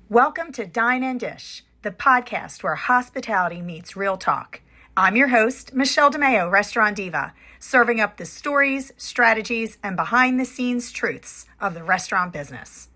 Welcome to Dine and Dish, the podcast where hospitality meets real talk. I'm your host, Michelle DeMeo, Restaurant Diva, serving up the stories, strategies, and behind-the-scenes truths of the restaurant business.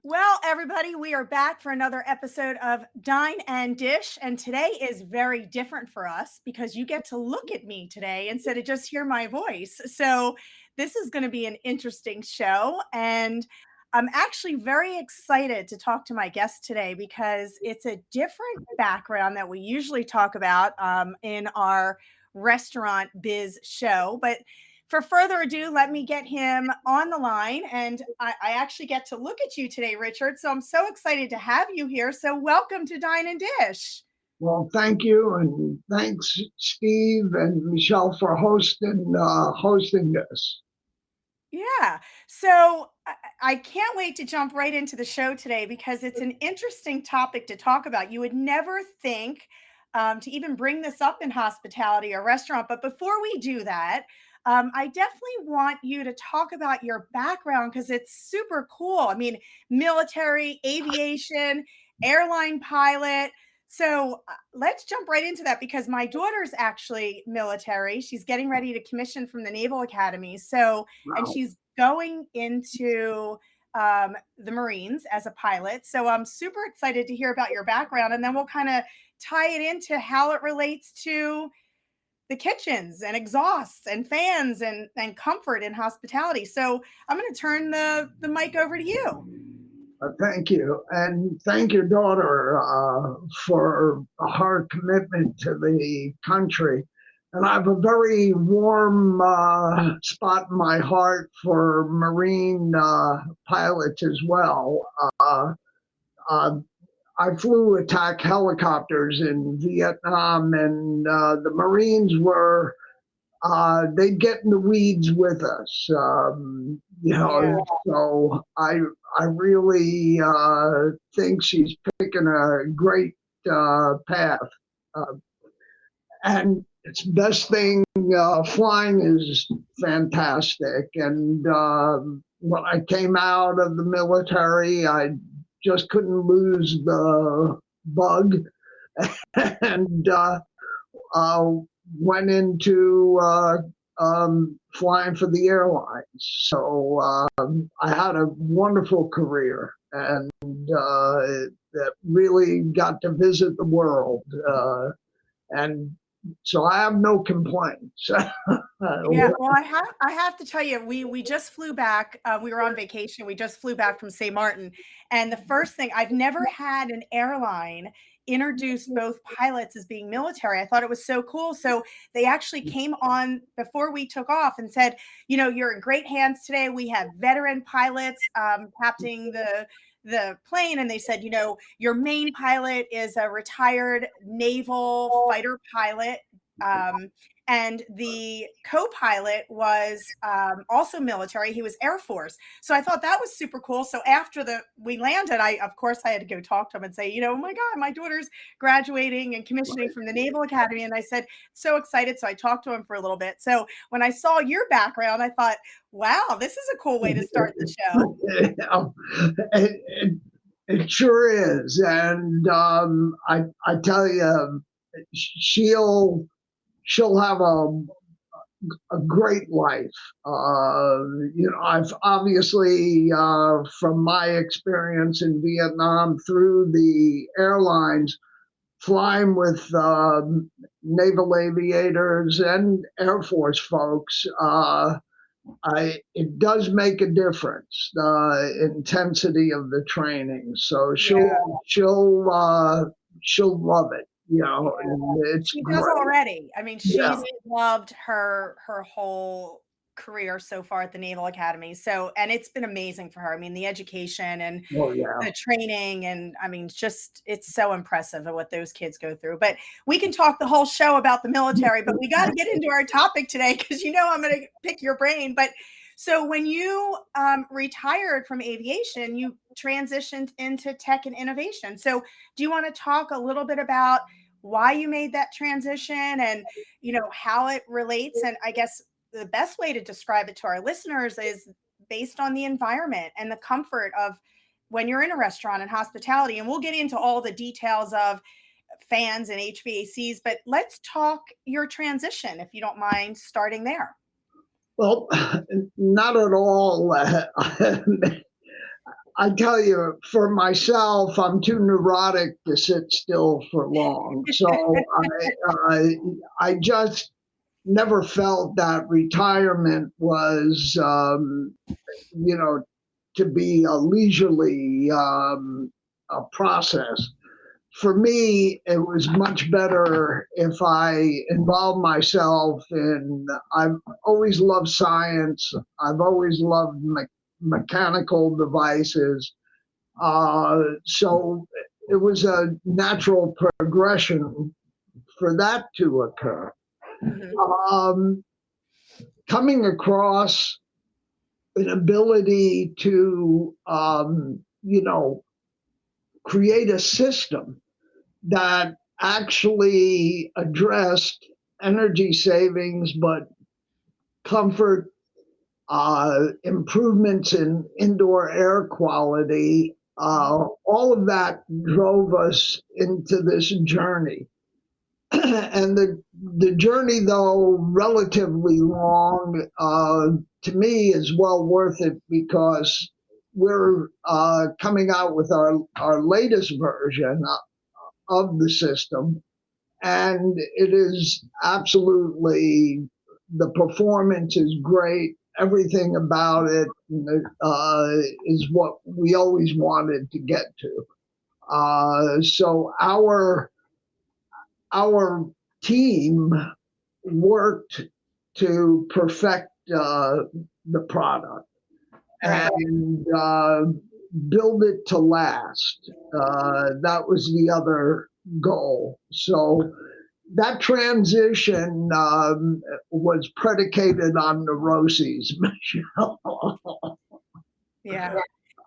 Well, everybody, we are back for another episode of Dine and Dish, and today is very different for us because you get to look at me today instead of just hear my voice. So this is going to be an interesting show, and I'm actually very excited to talk to my guest today because it's a different background that we usually talk about in our restaurant biz show, but for further ado, let me get him on the line. And I actually get to look at you today, Richard. So I'm so excited to have you here. So welcome to Dine and Dish. Well, thank you. And thanks, Steve and Michelle, for hosting this. Yeah. So I can't wait to jump right into the show today because it's an interesting topic to talk about. You would never think to even bring this up in hospitality or restaurant. But before we do that, I definitely want you to talk about your background because it's super cool. I mean, military, aviation, airline pilot. So let's jump right into that because my daughter's actually military. She's getting ready to commission from the Naval Academy. So, and Wow. she's going into the Marines as a pilot. So I'm super excited to hear about your background. And then we'll kind of tie it into how it relates to the kitchens and exhausts and fans and comfort and hospitality. So I'm going to turn the mic over to you. Thank you. And thank your daughter for her commitment to the country. And I have a very warm spot in my heart for Marine pilots as well. Uh, I flew attack helicopters in Vietnam, and the Marines were, they'd get in the weeds with us. So I really think she's picking a great path. Uh, and it's best thing, flying is fantastic. And when I came out of the military, I just couldn't lose the bug and went into flying for the airlines. So I had a wonderful career and that really got to visit the world. And so I have no complaints. Yeah, well, I have to tell you, we just flew back. We were on vacation. We just flew back from St. Martin, and the first thing I've never had an airline introduce both pilots as being military. I thought it was so cool. So they actually came on before we took off and said, you know, you're in great hands today. We have veteran pilots captaining the plane, and they said, you know, your main pilot is a retired naval fighter pilot. And the co-pilot was also military. He was Air Force. So I thought that was super cool. So after we landed, of course, I had to go talk to him and say, you know, oh my God, my daughter's graduating and commissioning from the Naval Academy. And I said, so excited. So I talked to him for a little bit. So when I saw your background, I thought, wow, this is a cool way to start the show. It sure is. And I tell you, she'll have a great life. I've obviously, from my experience in Vietnam through the airlines, flying with naval aviators and Air Force folks, it does make a difference, the intensity of the training. So she'll love it. You know, it's she great. does already. I mean, she's loved her whole career so far at the Naval Academy. So, and it's been amazing for her. I mean, the education and the training, and I mean, just it's so impressive at what those kids go through. But we can talk the whole show about the military, but we got to get into our topic today because you know I'm going to pick your brain. But so when you retired from aviation, you transitioned into tech and innovation. So do you want to talk a little bit about why you made that transition and, how it relates. And I guess the best way to describe it to our listeners is based on the environment and the comfort of when you're in a restaurant and hospitality. And we'll get into all the details of fans and HVACs, but let's talk your transition, if you don't mind starting there. Well, not at all. I tell you, for myself, I'm too neurotic to sit still for long. So I just never felt that retirement was, to be a leisurely a process. For me, it was much better if I involved myself in. I've always loved science. I've always loved mechanical devices. So it was a natural progression for that to occur. Mm-hmm. Coming across an ability to, create a system that actually addressed energy savings, but comfort, improvements in indoor air quality, all of that drove us into this journey. And the journey, though relatively long, to me is well worth it because we're coming out with our latest version of the system, and it is absolutely, the performance is great. Everything about it is what we always wanted to get to. So our team worked to perfect the product and build it to last. That was the other goal. So that transition was predicated on neuroses, Michelle. Yeah.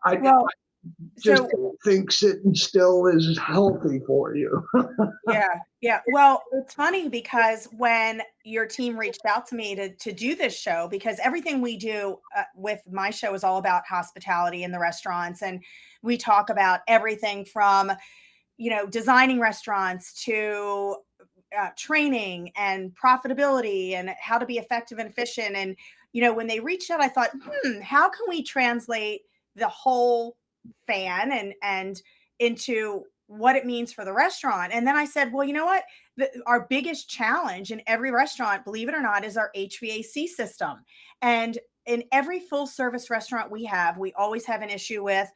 I just don't think sitting still is healthy for you. Yeah. Well, it's funny because when your team reached out to me to do this show, because everything we do with my show is all about hospitality in the restaurants. And we talk about everything from, designing restaurants to training and profitability and how to be effective and efficient. And, when they reached out, I thought, how can we translate the whole fan and into what it means for the restaurant? And then I said, well, you know what? Our biggest challenge in every restaurant, believe it or not, is our HVAC system. And in every full service restaurant we always have an issue with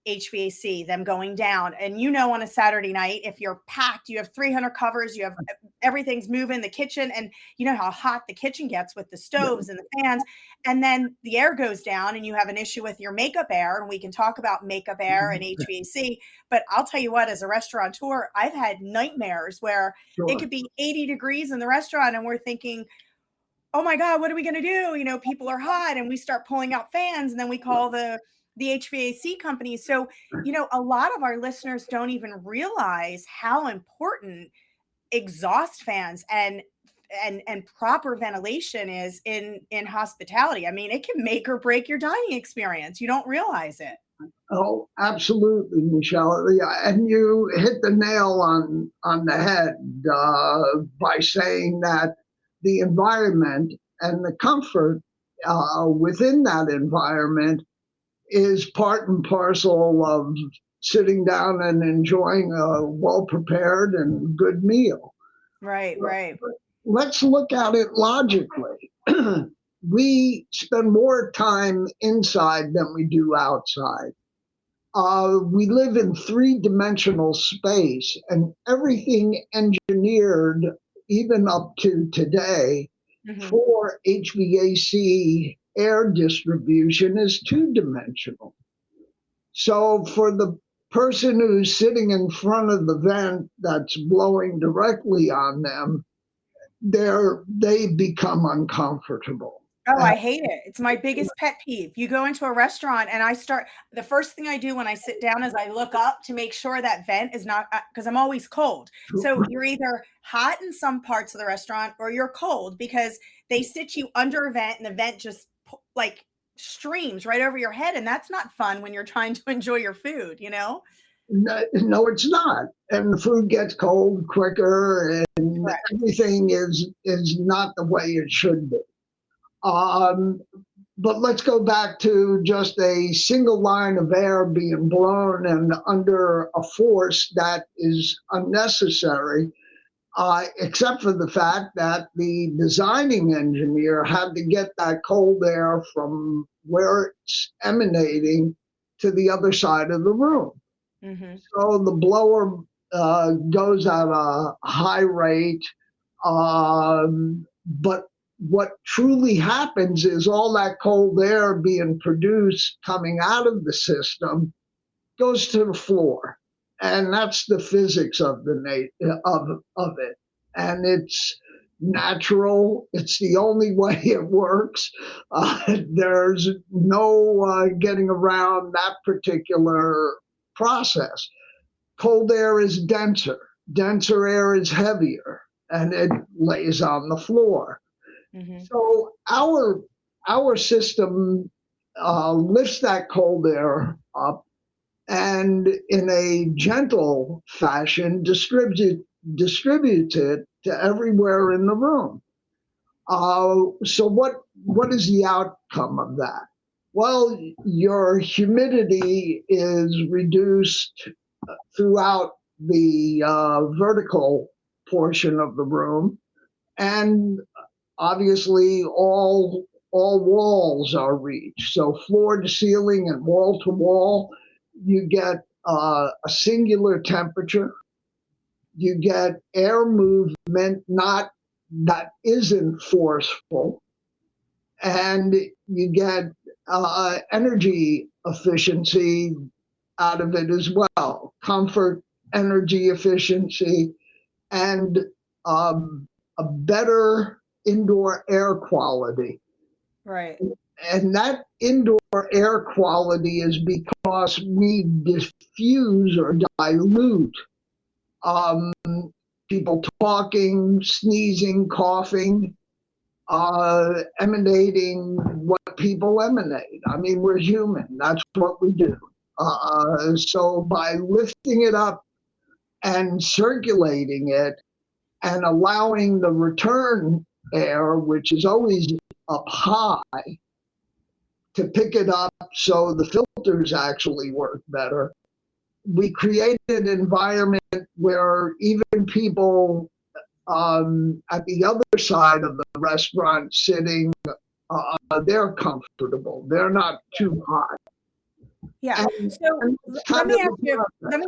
HVAC, them going down. And on a Saturday night, if you're packed, you have 300 covers, you have everything's moving, the kitchen, and you know how hot the kitchen gets with the stoves and the fans. And then the air goes down and you have an issue with your makeup air. And we can talk about makeup air and HVAC. But I'll tell you what, as a restaurateur, I've had nightmares where it could be 80 degrees in the restaurant and we're thinking, oh my God, what are we going to do? People are hot, and we start pulling out fans, and then we call the HVAC company. So, a lot of our listeners don't even realize how important exhaust fans and proper ventilation is in hospitality. I mean, it can make or break your dining experience. You don't realize it. Oh, absolutely, Michelle. Yeah, and you hit the nail on the head by saying that the environment and the comfort within that environment is part and parcel of sitting down and enjoying a well-prepared and good meal. Right. Let's look at it logically. We spend more time inside than we do outside. We live in three-dimensional space, and everything engineered, even up to today, for HVAC air distribution is two-dimensional. So for the person who's sitting in front of the vent that's blowing directly on them, they become uncomfortable. Oh, I hate it. It's my biggest pet peeve. You go into a restaurant and the first thing I do when I sit down is I look up to make sure that vent is not, because I'm always cold. So you're either hot in some parts of the restaurant or you're cold because they sit you under a vent and the vent just like streams right over your head. And that's not fun when you're trying to enjoy your food, you know? No, it's not. And the food gets cold quicker, and Correct. everything is not the way it should be. Um, but let's go back to just a single line of air being blown and under a force that is unnecessary, except for the fact that the designing engineer had to get that cold air from where it's emanating to the other side of the room. Mm-hmm. So the blower goes at a high rate, but what truly happens is all that cold air being produced coming out of the system goes to the floor, and that's the physics of of it, and it's natural. It's the only way it works. There's no getting around that particular process. Cold air is denser. Denser air is heavier, and it lays on the floor. Mm-hmm. So our system lifts that cold air up and in a gentle fashion distributes it to everywhere in the room. So what is the outcome of that? Well, your humidity is reduced throughout the vertical portion of the room, and obviously all walls are reached. So floor to ceiling and wall to wall, you get a singular temperature. You get air movement, not that isn't forceful, and you get energy efficiency out of it as well. Comfort, energy efficiency, and a better indoor air quality. Right. And that indoor air quality is because we diffuse or dilute um, people talking, sneezing, coughing, emanating what people emanate. I mean, we're human. That's what we do. So by lifting it up and circulating it and allowing the return air, which is always up high, to pick it up so the filters actually work better, we created an environment where even people at the other side of the restaurant sitting, they're comfortable. They're not too hot. Yeah. So let me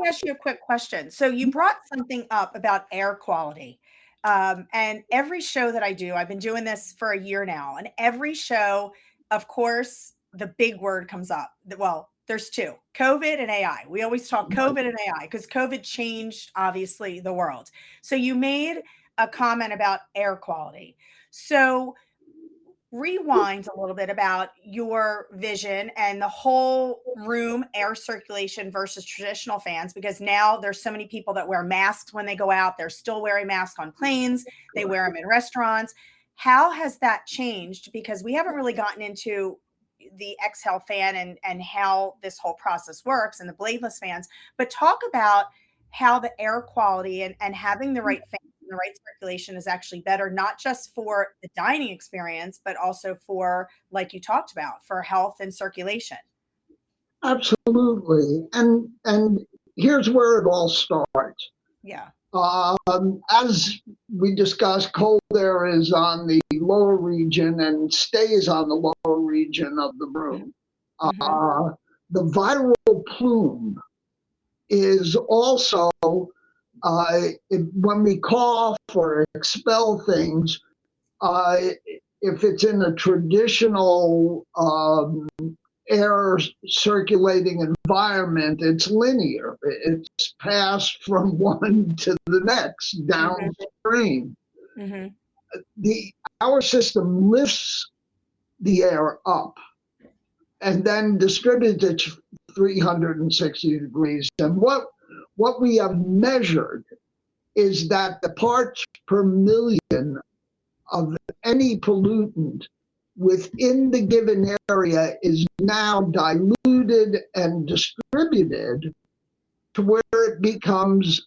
ask you a quick question. So you brought something up about air quality. And every show that I do, I've been doing this for a year now, and every show, of course, the big word comes up. Well, there's two: COVID and AI. We always talk COVID and AI because COVID changed, obviously, the world. So you made a comment about air quality. So rewind a little bit about your vision and the whole room air circulation versus traditional fans, because now there's so many people that wear masks when they go out. They're still wearing masks on planes. They wear them in restaurants. How has that changed? Because we haven't really gotten into the exhale fan and how this whole process works and the bladeless fans, but talk about how the air quality and having the right fan, the right circulation is actually better, not just for the dining experience, but also for, like you talked about, for health and circulation. Absolutely. And here's where it all starts. Yeah. As we discussed, cold air is on the lower region and stays on the lower region of the room. Mm-hmm. The viral plume is also, when we cough or expel things, if it's in a traditional air circulating environment, it's linear. It's passed from one to the next downstream. Mm-hmm. Our system lifts the air up and then distributes it 360 degrees. And what we have measured is that the parts per million of any pollutant within the given area is now diluted and distributed to where it becomes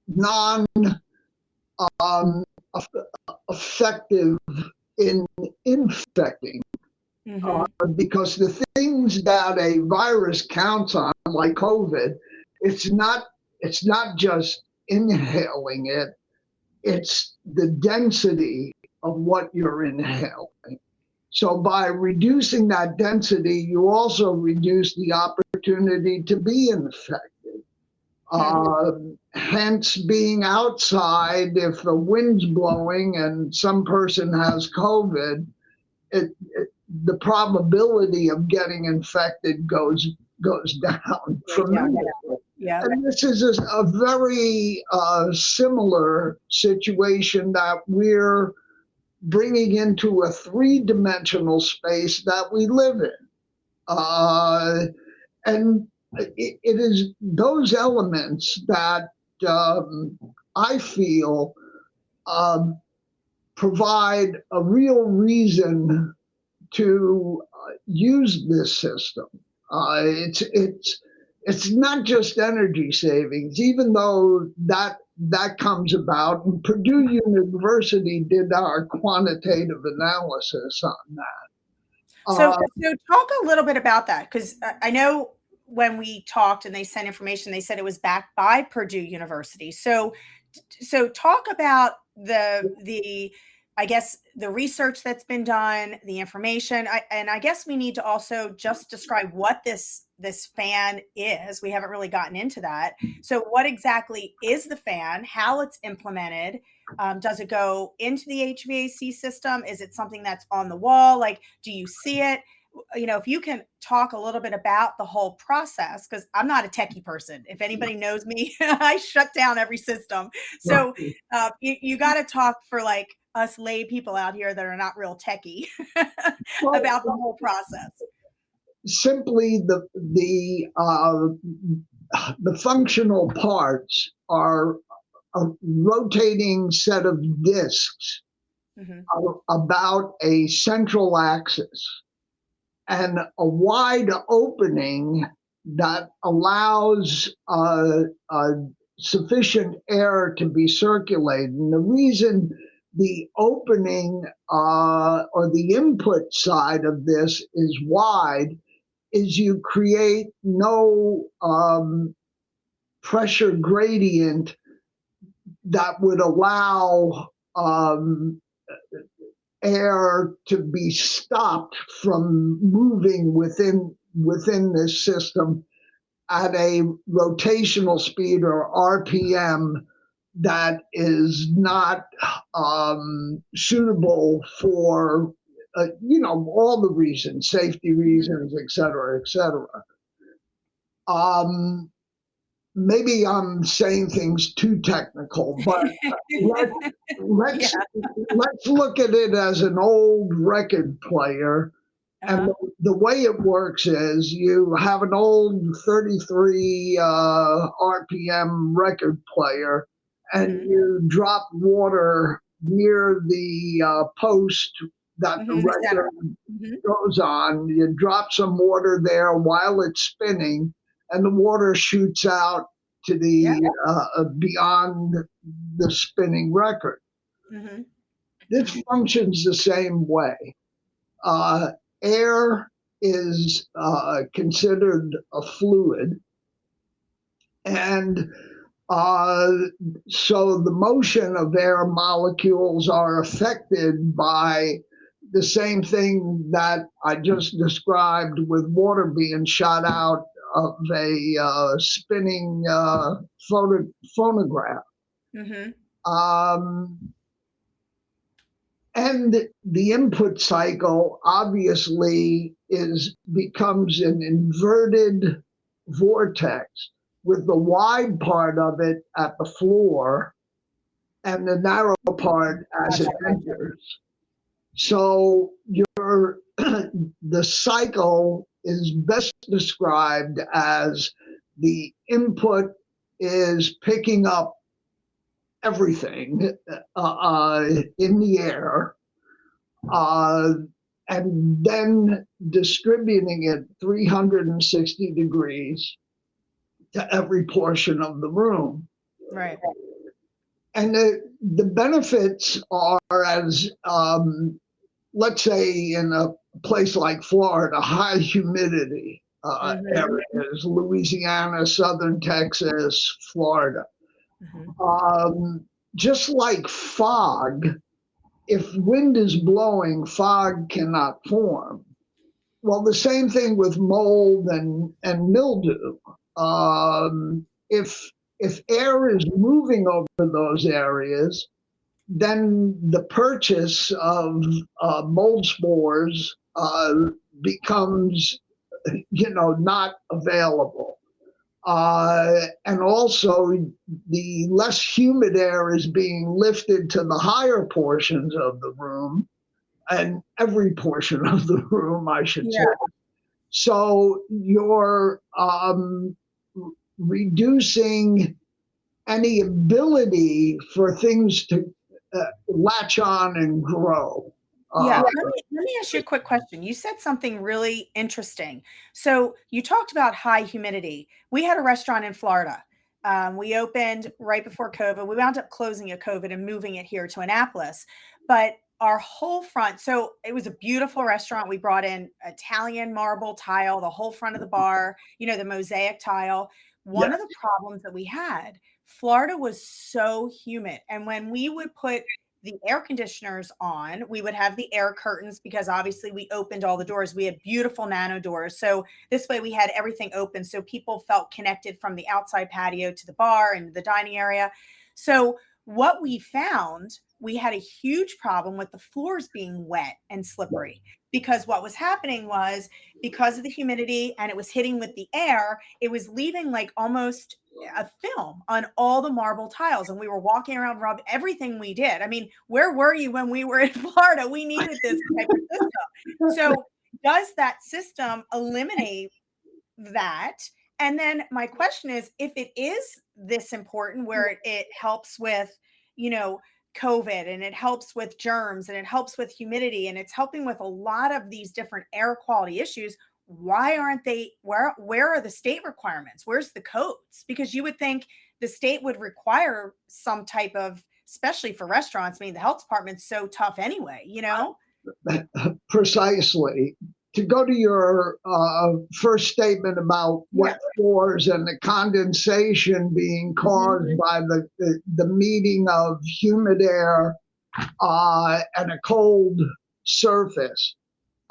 non-effective in infecting. Because the things that a virus counts on, like COVID, it's not just inhaling it, it's the density of what you're inhaling. So by reducing that density, you also reduce the opportunity to be infected. Hence, being outside, if the wind's blowing and some person has COVID, the probability of getting infected goes down tremendously. Yeah. And this is a very similar situation that we're bringing into a three-dimensional space that we live in. And it is those elements that I feel provide a real reason to use this system. It's not just energy savings, even though that comes about. And Purdue University did our quantitative analysis on that. So talk a little bit about that, because I know when we talked and they sent information, they said it was backed by Purdue University. So talk about the I guess the research that's been done, the information, and I guess we need to also just describe what this fan is. We haven't really gotten into that. So what exactly is the fan? How it's implemented? Does it go into the HVAC system? Is it something that's on the wall? Like, do you see it? You know, if you can talk a little bit about the whole process, because I'm not a techie person. If anybody knows me, I shut down every system. So you got to talk for like us lay people out here that are not real techie about the whole process. Simply the functional parts are a rotating set of discs about a central axis and a wide opening that allows sufficient air to be circulated. And the reason the opening or the input side of this is wide is you create no pressure gradient that would allow air to be stopped from moving within this system at a rotational speed or RPM that is not suitable for all the reasons, safety reasons, et cetera, et cetera. Maybe I'm saying things too technical, but let's look at it as an old record player. And the way it works is you have an old 33 RPM record player, and you drop water near the post that the record goes on. You drop some water there while it's spinning, and the water shoots out to the beyond the spinning record. This functions the same way. Air is considered a fluid, and so the motion of air molecules are affected by the same thing that I just described with water being shot out of a spinning phonograph. And the input cycle obviously becomes an inverted vortex with the wide part of it at the floor and the narrow part as it enters. So your the cycle is best described as the input is picking up everything in the air, uh, and then distributing it 360 degrees to every portion of the room. Right. And the benefits are as, let's say, in a place like Florida, high humidity areas, Louisiana, southern Texas, Florida. Just like fog, if wind is blowing, fog cannot form. Well, the same thing with mold and mildew. If air is moving over those areas, then the purchase of mold spores becomes, not available. And also, the less humid air is being lifted to the higher portions of the room, and every portion of the room, I should say. So you're reducing any ability for things to latch on and grow. Yeah, let me ask you a quick question. You said something really interesting. So you talked about high humidity. We had a restaurant in Florida. We opened right before COVID. We wound up closing at COVID and moving it here to Annapolis. But our whole front, so it was a beautiful restaurant. We brought in Italian marble tile, the whole front of the bar, the mosaic tile. One of the problems that we had, Florida was so humid. And when we would put the air conditioners on, we would have the air curtains because obviously we opened all the doors. We had beautiful nano doors. So this way we had everything open. So people felt connected from the outside patio to the bar and the dining area. So what we found, we had a huge problem with the floors being wet and slippery, because what was happening was, because of the humidity and it was hitting with the air, it was leaving like almost a film on all the marble tiles, and we were walking around, Rob, everything we did. I mean, where were you when we were in Florida? We needed this type of system. So does that system eliminate that? And then my question is, if it is this important, where it helps with, COVID, and it helps with germs, and it helps with humidity, and it's helping with a lot of these different air quality issues, why aren't they, where are the state requirements? Where's the codes? Because you would think the state would require some type of, especially for restaurants. I mean, the health department's so tough anyway, Precisely. To go to your first statement about wet floors and the condensation being caused by the meeting of humid air and a cold surface.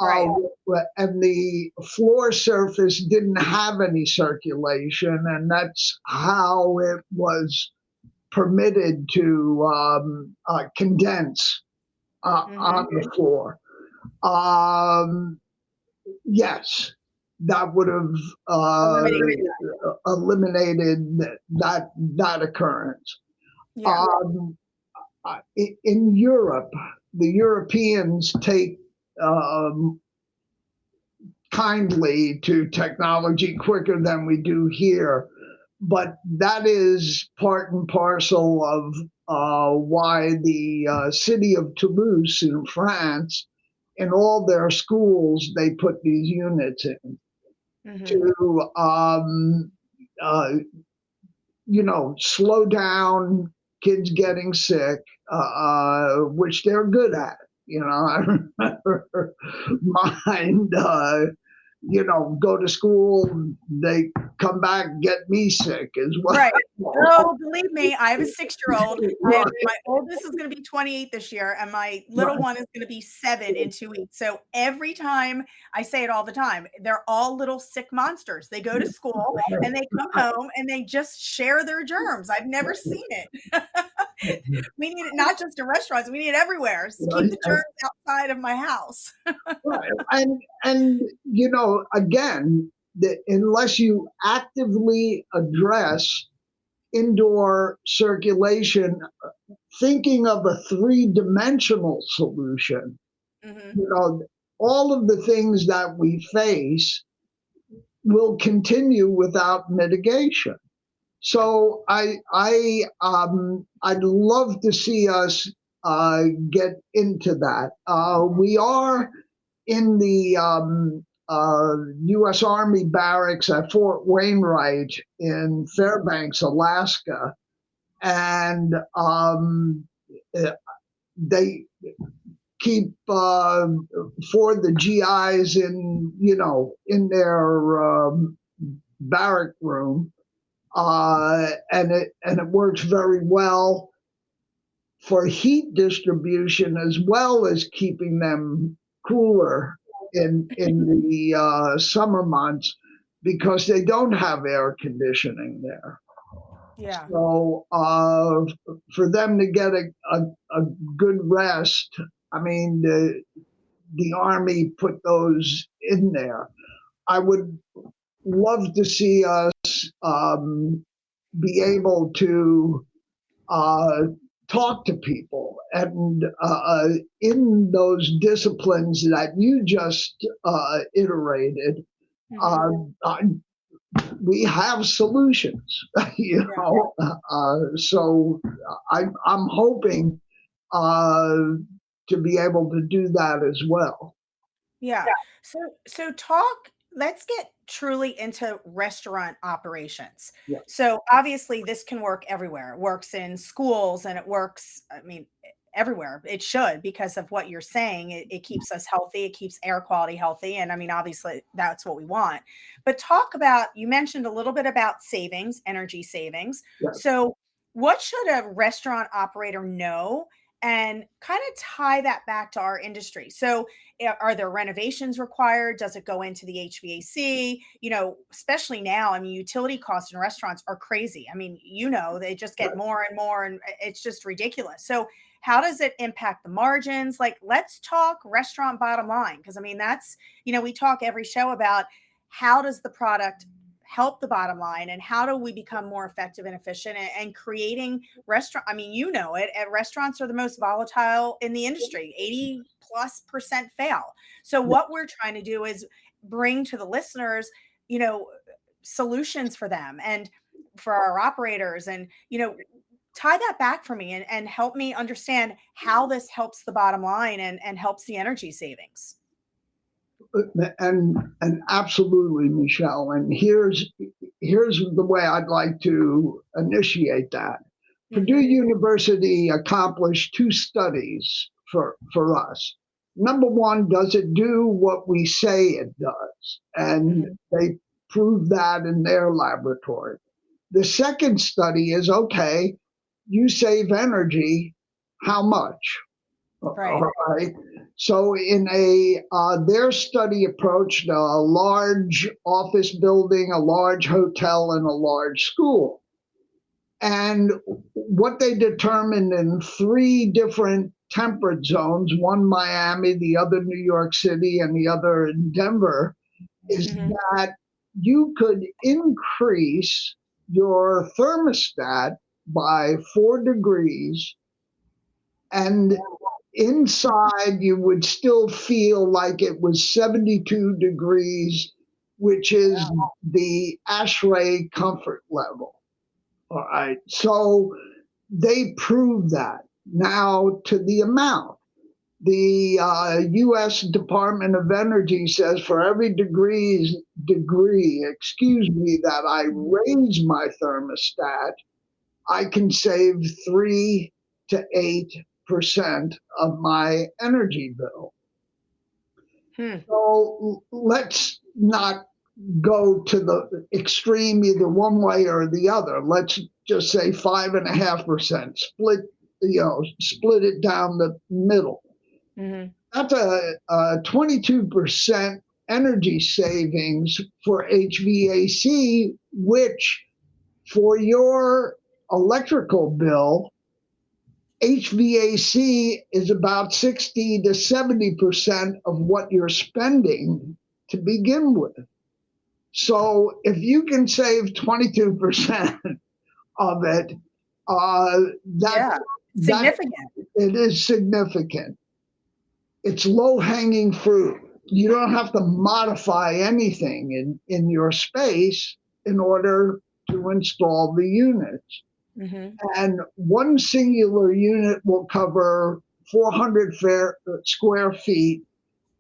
And the floor surface didn't have any circulation, and that's how it was permitted to condense on the floor. Yes, that would have eliminated that occurrence. In Europe, the Europeans take kindly to technology quicker than we do here, but that is part and parcel of why the city of Toulouse in France, in all their schools, they put these units in to slow down kids getting sick, which they're good at. I remember mine, go to school, they come back, get me sick as well. Right. Oh, believe me, I have a 6-year-old. My oldest is going to be 28 this year, and my little one is going to be 7 in 2 weeks. So every time, I say it all the time, they're all little sick monsters. They go to school and they come home and they just share their germs. I've never seen it. We need it not just in restaurants, we need it everywhere. So keep the germs outside of my house. And again, unless you actively address indoor circulation, thinking of a 3-dimensional solution Hmm. You know, all of the things that we face will continue without mitigation. So I'd love to see us get into that. We are in the U.S. Army barracks at Fort Wainwright in Fairbanks, Alaska, and they keep for the GIs in in their barrack room, and it works very well for heat distribution as well as keeping them cooler in the summer months because they don't have air conditioning there. Yeah. So for them to get a good rest, I mean, the Army put those in there. I would love to see us be able to uh, talk to people and in those disciplines that you just iterated. Hmm. Uh, we have solutions, Yeah. so I'm hoping uh, to be able to do that as well. Yeah. So let's get truly into restaurant operations. Yeah, So obviously this can work everywhere. It works in schools and it works, I mean, everywhere. It should because of what you're saying. It keeps us healthy, it keeps air quality healthy. And I mean, obviously that's what we want. But talk about, you mentioned a little bit about savings, energy savings. yeah. So what should a restaurant operator know and kind of tie that back to our industry? So are there renovations required? Does it go into the HVAC? Especially now, I mean, utility costs in restaurants are crazy. I mean, they just get more and more, and it's just ridiculous. So, how does it impact the margins? Like, let's talk restaurant bottom line. Because, I mean, we talk every show about how does the product help the bottom line and how do we become more effective and efficient and creating restaurant. I mean, restaurants are the most volatile in the industry, 80+% fail. So what we're trying to do is bring to the listeners, you know, solutions for them and for our operators and, tie that back for me and help me understand how this helps the bottom line and helps the energy savings. And absolutely, Michelle. And here's the way I'd like to initiate that. Purdue Hmm. University accomplished two studies for us. Number one, does it do what we say it does? And Hmm. they proved that in their laboratory. The second study is okay, you save energy, how much? Right. All right. So in their study approached a large office building, a large hotel, and a large school. And what they determined in three different temperate zones, one Miami, the other New York City, and the other in Denver, is Hmm. that you could increase your thermostat by 4 degrees, and inside you would still feel like it was 72 degrees, which is the ASHRAE comfort level. All right. So they prove that. Now to the amount. The U.S. Department of Energy says for every that I raise my thermostat, I can save 3 to 8% of my energy bill. Hmm. So let's not go to the extreme either one way or the other. Let's just say 5.5%. Split it down the middle. Hmm. That's a 22% energy savings for HVAC, which for your electrical bill, HVAC is about 60 to 70% of what you're spending to begin with. So if you can save 22% of it, uh, that Yeah. that Significant. it is significant. it's low hanging fruit. You don't have to modify anything in your space in order to install the units. Hmm. And one singular unit will cover 400 square feet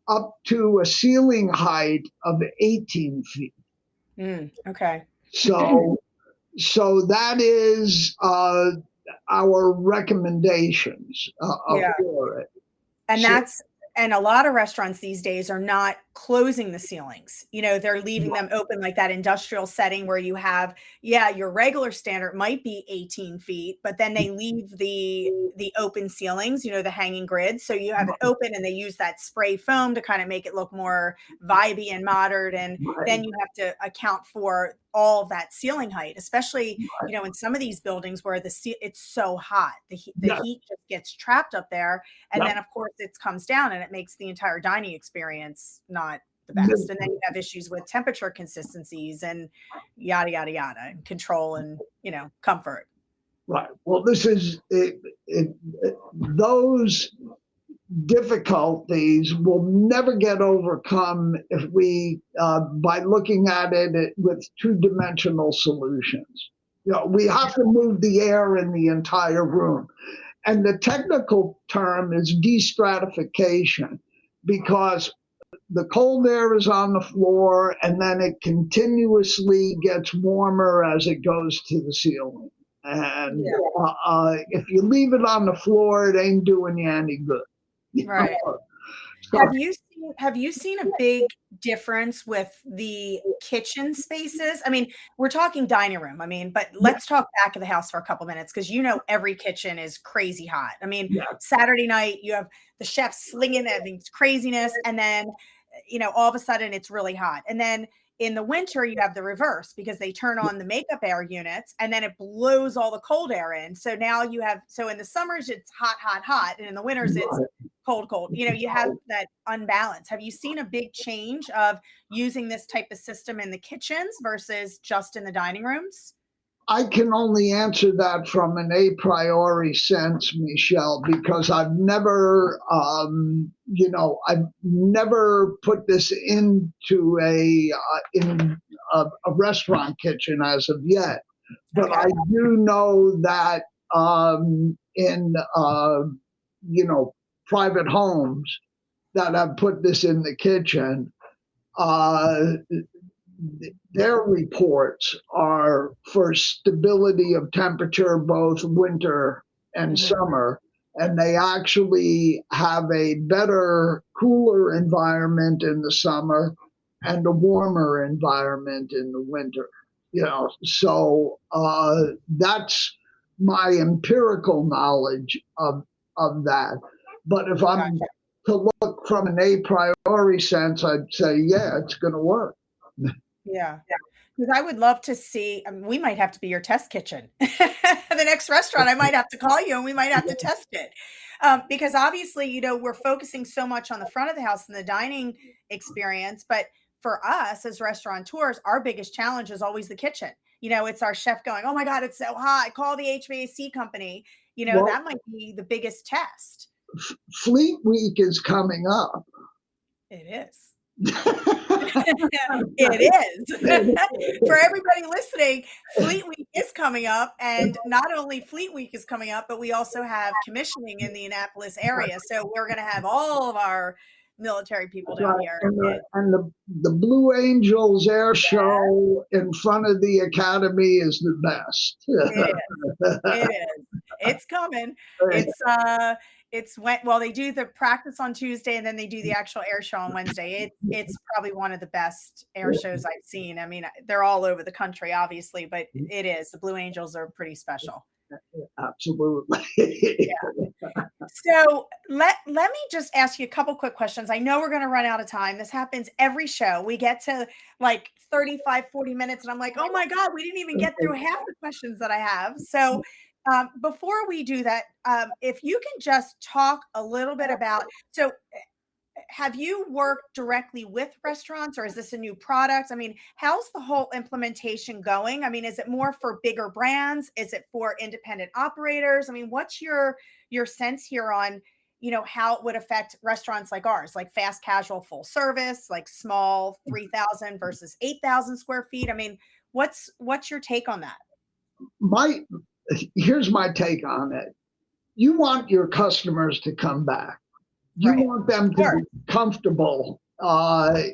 up to a ceiling height of 18 feet. Okay. So, so that is our recommendations Yeah. for it. And So, that's and a lot of restaurants these days are not closing the ceilings. They're leaving them open like that industrial setting where you have, yeah, your regular standard might be 18 feet, but then they leave the open ceilings, the hanging grids. So you have it open and they use that spray foam to kind of make it look more vibey and modern. And right, then you have to account for all of that ceiling height, especially, right. in some of these buildings where it's so hot. The Yeah, heat just gets trapped up there, and yeah. then, of course, it comes down and it makes the entire dining experience not the best. And then you have issues with temperature consistencies and yada, yada, yada, and control and, comfort. Right. Well, this is those difficulties will never get overcome if we, by looking at it with two-dimensional solutions. We have to move the air in the entire room. And the technical term is destratification because the cold air is on the floor and then it continuously gets warmer as it goes to the ceiling. And Yeah. if you leave it on the floor, it ain't doing you any good. Right. So, Have you seen a big difference with the kitchen spaces? I mean, we're talking dining room. I mean, but yeah, let's talk back of the house for a couple minutes because every kitchen is crazy hot. I mean, yeah, Saturday night you have the chef slinging everything's craziness, and then all of a sudden it's really hot, and then in the winter you have the reverse because they turn on the makeup air units and then it blows all the cold air in. So in the summers it's hot, hot, hot, and in the winters it's right. cold, cold. You have that unbalance. Have you seen a big change of using this type of system in the kitchens versus just in the dining rooms? I can only answer that from an a priori sense, Michelle, because I've never put this into a restaurant kitchen as of yet. But I Okay. do know that in private homes that have put this in the kitchen, uh, their reports are for stability of temperature both winter and Mhm. summer, and they actually have a better cooler environment in the summer and a warmer environment in the winter. So that's my empirical knowledge of that. But if I'm Gotcha. to look from an a priori sense, I'd say, yeah, it's going to work. Yeah. Because I would love to see, we might have to be your test kitchen. The next restaurant, I might have to call you and we might have to test it. Because obviously, we're focusing so much on the front of the house and the dining experience. But for us as restaurateurs, our biggest challenge is always the kitchen. It's our chef going, oh my God, it's so hot. Call the HVAC company. Well, That might be the biggest test. Fleet Week is coming up. It is. It is. For everybody listening, Fleet Week is coming up, and not only Fleet Week is coming up, but we also have commissioning in the Annapolis area. So we're going to have all of our military people down Right. here. And the Blue Angels air show in front of the Academy is the best. It is. It is. It's coming. It's they do the practice on Tuesday and then they do the actual air show on Wednesday. It's probably one of the best air shows I've seen. I mean, they're all over the country, obviously, but it is. The Blue Angels are pretty special. Absolutely. So let me just ask you a couple quick questions. I know we're going to run out of time. This happens every show. We get to like 35, 40 minutes, and I'm like, oh my God, we didn't even get through half the questions that I have. So before we do that, if you can just talk a little bit about, so have you worked directly with restaurants or is this a new product? I mean, how's the whole implementation going? I mean, is it more for bigger brands? Is it for independent operators? I mean, what's your sense here on how it would affect restaurants like ours, like fast casual, full service, like small 3,000 versus 8,000 square feet. I mean, what's your take on that? My Here's my take on it. You want your customers to come back. You Right. want them to be comfortable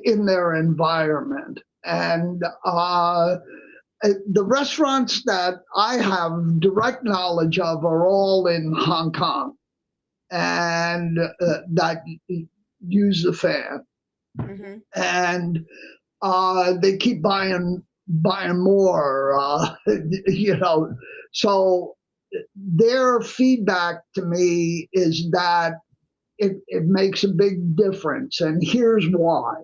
in their environment. And the restaurants that I have direct knowledge of are all in Hong Kong and that use the fan. Mm-hmm. And they keep buying more, So their feedback to me is that it makes a big difference, and here's why.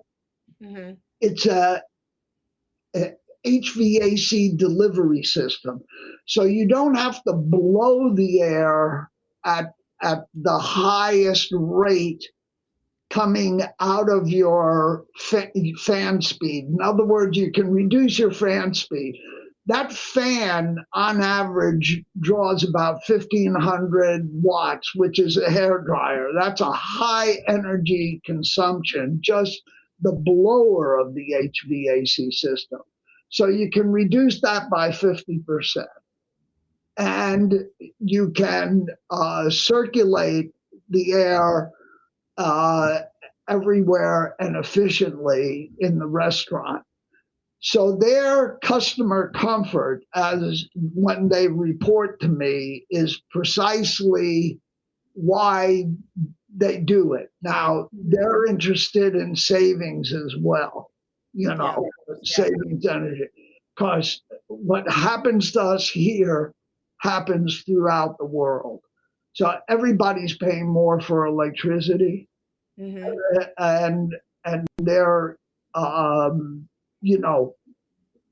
Mm-hmm. It's a HVAC delivery system, so you don't have to blow the air at the highest rate coming out of your fan speed. In other words, you can reduce your fan speed. That fan, on average, draws about 1,500 watts, which is a hairdryer. That's a high energy consumption, just the blower of the HVAC system. So you can reduce that by 50%. And you can circulate the air everywhere and efficiently in the restaurant. So their customer comfort, as when they report to me, is precisely why they do it. Now, they're interested in savings as well, savings energy. Because what happens to us here happens throughout the world. So everybody's paying more for electricity. Mm-hmm. And they're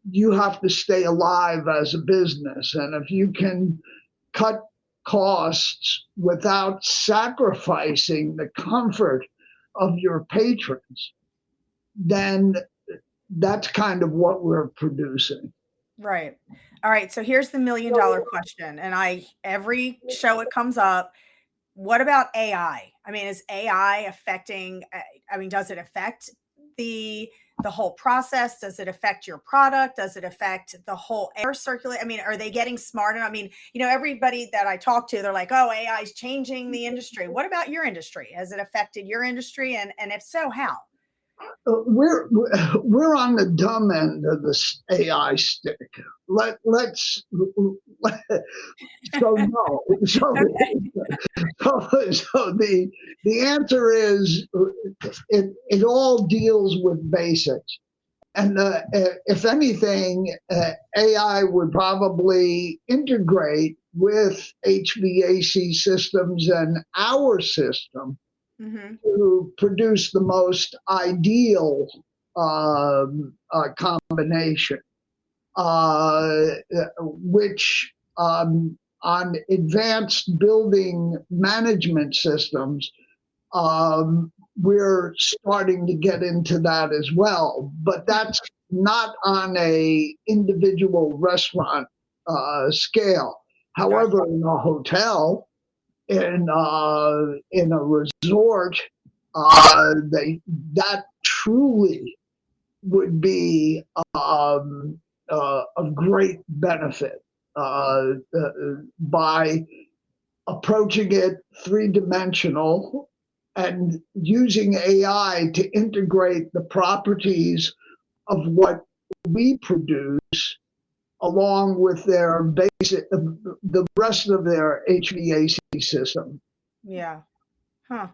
you have to stay alive as a business, and if you can cut costs without sacrificing the comfort of your patrons, then that's kind of what we're producing. Right. All right, so here's the $1 million question, and every show it comes up. What about AI? I mean, is AI affecting, does it affect the whole process? Does it affect your product? Does it affect the whole air circulate? I mean, are they getting smarter? I mean, everybody that I talk to, they're like, oh, AI is changing the industry. What about your industry? Has it affected your industry? And if so, how? We're on the dumb end of this AI stick. Let's so no. So the answer is it all deals with basics. And if anything, AI would probably integrate with HVAC systems and our system to produce the most ideal combination, which on advanced building management systems, we're starting to get into that as well. But that's not on a individual restaurant scale. However, in a hotel, in a resort, that truly would be of great benefit by approaching it three-dimensional and using AI to integrate the properties of what we produce along with their the rest of their HVAC system. Yeah. Huh.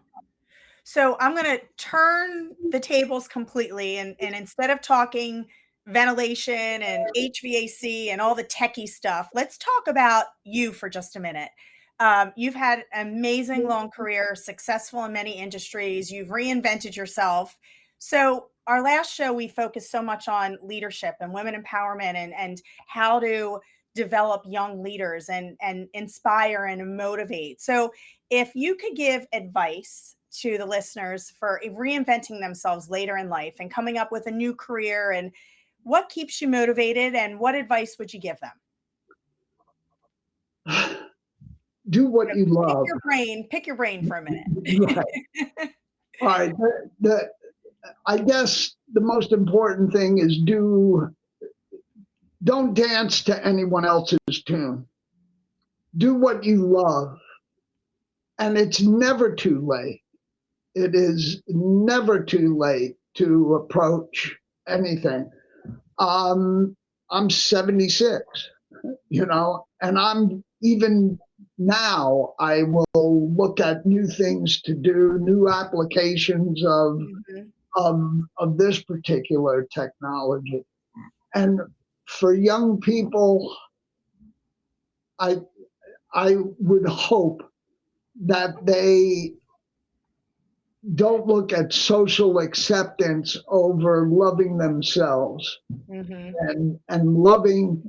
So I'm going to turn the tables completely. And instead of talking ventilation and HVAC and all the techie stuff, let's talk about you for just a minute. You've had an amazing long career, successful in many industries. You've reinvented yourself. So our last show, we focused so much on leadership and women empowerment and how to develop young leaders and inspire and motivate. So if you could give advice to the listeners for reinventing themselves later in life and coming up with a new career, and what keeps you motivated, and what advice would you give them? do what you love. Pick your brain for a minute. Right. All right. I guess the most important thing is don't dance to anyone else's tune. Do what you love. And it's never too late. It is never too late to approach anything. I'm 76, and I'm even now, I will look at new things to do, new applications of this particular technology. And for young people, I would hope that they don't look at social acceptance over loving themselves and loving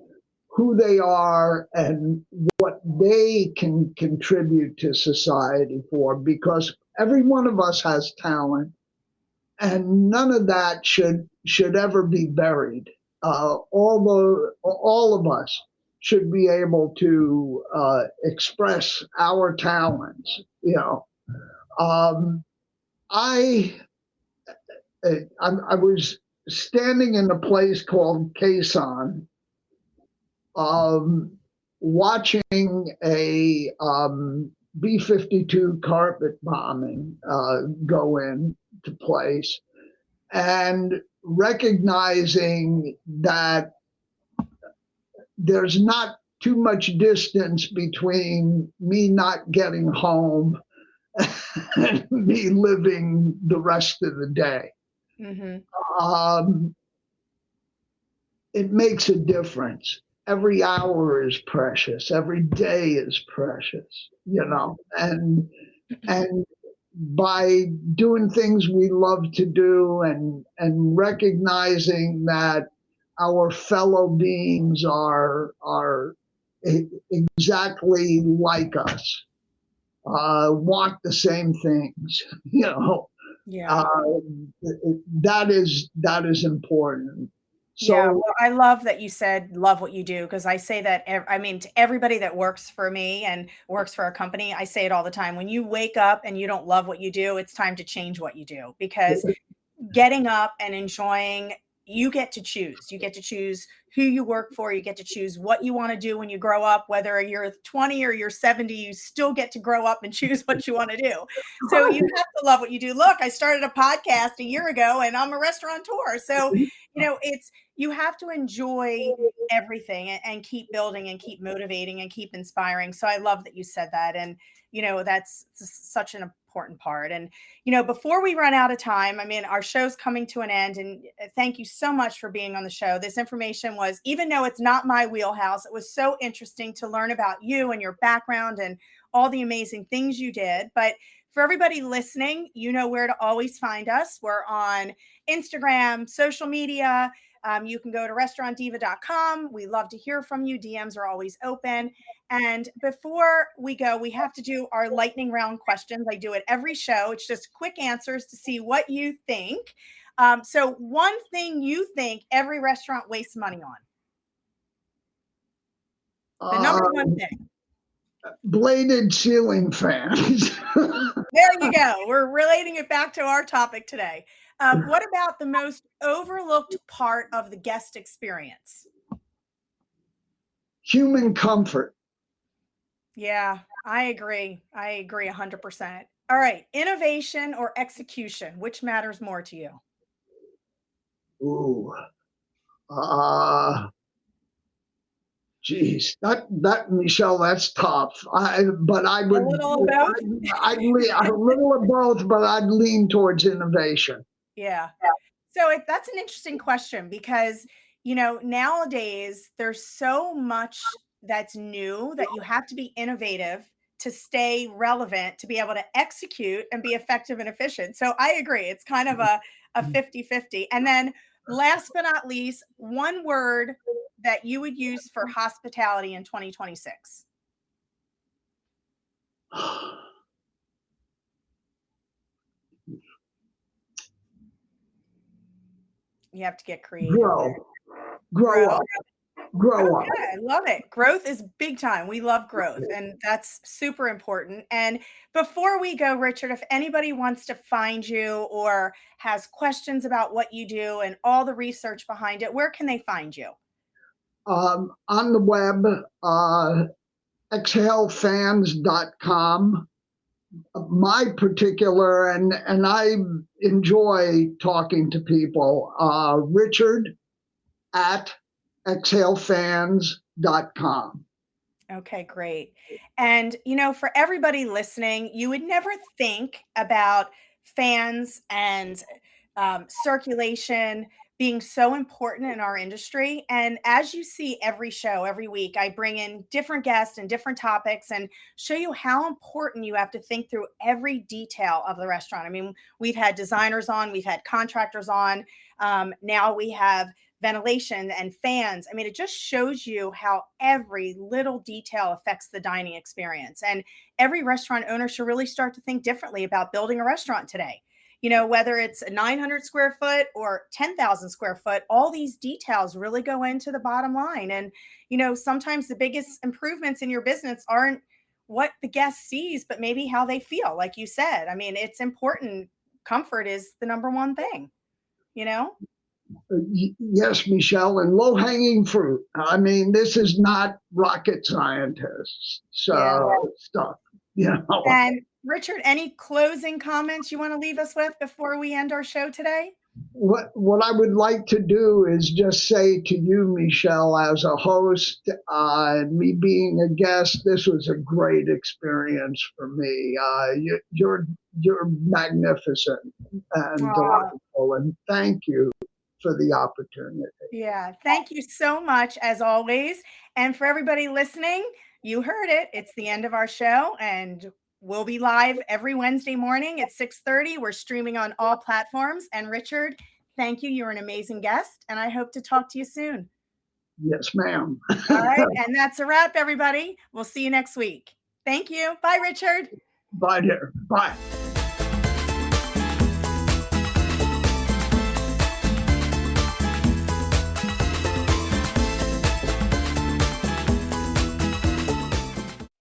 who they are and what they can contribute to society for, because every one of us has talent and none of that should ever be buried. All of us should be able to express our talents. I was standing in a place called Quezon, watching a B-52 carpet bombing go into place, and recognizing that there's not too much distance between me not getting home and me living the rest of the day. It makes a difference. Every hour is precious. Every day is precious, and by doing things we love to do and recognizing that our fellow beings are exactly like us, want the same things, that is important. So, yeah, well, I love that you said love what you do, because I say that, to everybody that works for me and works for a company, I say it all the time. When you wake up and you don't love what you do, it's time to change what you do, because getting up and enjoying, you get to choose. You get to choose who you work for. You get to choose what you want to do when you grow up, whether you're 20 or you're 70, you still get to grow up and choose what you want to do. So you have to love what you do. Look, I started a podcast a year ago and I'm a restaurateur. So, you have to enjoy everything and keep building and keep motivating and keep inspiring. So I love that you said that. And, that's such an important part. And, before we run out of time, our show's coming to an end, and thank you so much for being on the show. This information was, even though it's not my wheelhouse, it was so interesting to learn about you and your background and all the amazing things you did. But for everybody listening, you know where to always find us. We're on Instagram, social media. You can go to restaurantdiva.com. We love to hear from you. DMs are always open. And before we go, we have to do our lightning round questions. I do it every show. It's just quick answers to see what you think. So one thing you think every restaurant wastes money on. The number one thing. Bladed ceiling fans. There you go. We're relating it back to our topic today. What about the most overlooked part of the guest experience? Human comfort. Yeah, I agree. I agree 100%. All right. Innovation or execution, which matters more to you? Ooh. Geez, that Michelle, that's tough. But I would. A little of both? I'd lean a little of both, but I'd lean towards innovation. Yeah. So that's an interesting question, because, nowadays there's so much that's new that you have to be innovative to stay relevant, to be able to execute and be effective and efficient. So I agree. It's kind of a 50-50. And then last but not least, one word that you would use for hospitality in 2026. You have to get creative. Grow up. grow up. Okay, I love it. Growth is big time. We love growth, and that's super important. And before we go, Richard, if anybody wants to find you or has questions about what you do and all the research behind it, where can they find you? On the web, exhalefans.com. My particular, and I enjoy talking to people, Richard at exhalefans.com. Okay, great. And, for everybody listening, you would never think about fans and circulation being so important in our industry. And as you see every show, every week, I bring in different guests and different topics and show you how important you have to think through every detail of the restaurant. I mean, we've had designers on, we've had contractors on. Now we have ventilation and fans. I mean, it just shows you how every little detail affects the dining experience. And every restaurant owner should really start to think differently about building a restaurant today. Whether it's a 900 square foot or 10,000 square foot, all these details really go into the bottom line. And, sometimes the biggest improvements in your business aren't what the guest sees, but maybe how they feel. Like you said, I mean, it's important. Comfort is the number one thing, you know? Yes, Michelle, and low hanging fruit. I mean, this is not rocket scientists. Yeah. Stuff, And Richard, any closing comments you want to leave us with before we end our show today? What I would like to do is just say to you, Michelle, as a host, me being a guest, this was a great experience for me. You're magnificent and delightful, and thank you for the opportunity. Yeah, thank you so much, as always. And for everybody listening, you heard it. It's the end of our show, and we'll be live every Wednesday morning at 6:30. We're streaming on all platforms. And Richard, thank you. You're an amazing guest, and I hope to talk to you soon. Yes, ma'am. All right, and that's a wrap, everybody. We'll see you next week. Thank you. Bye, Richard. Bye, dear. Bye.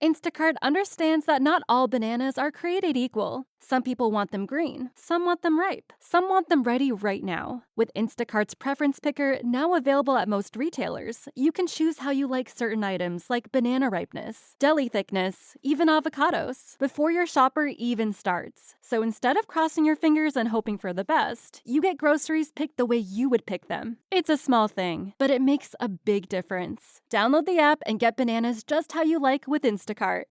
Instacart understands that not all bananas are created equal. Some people want them green, some want them ripe, some want them ready right now. With Instacart's Preference Picker now available at most retailers, you can choose how you like certain items like banana ripeness, deli thickness, even avocados, before your shopper even starts. So instead of crossing your fingers and hoping for the best, you get groceries picked the way you would pick them. It's a small thing, but it makes a big difference. Download the app and get bananas just how you like with Instacart.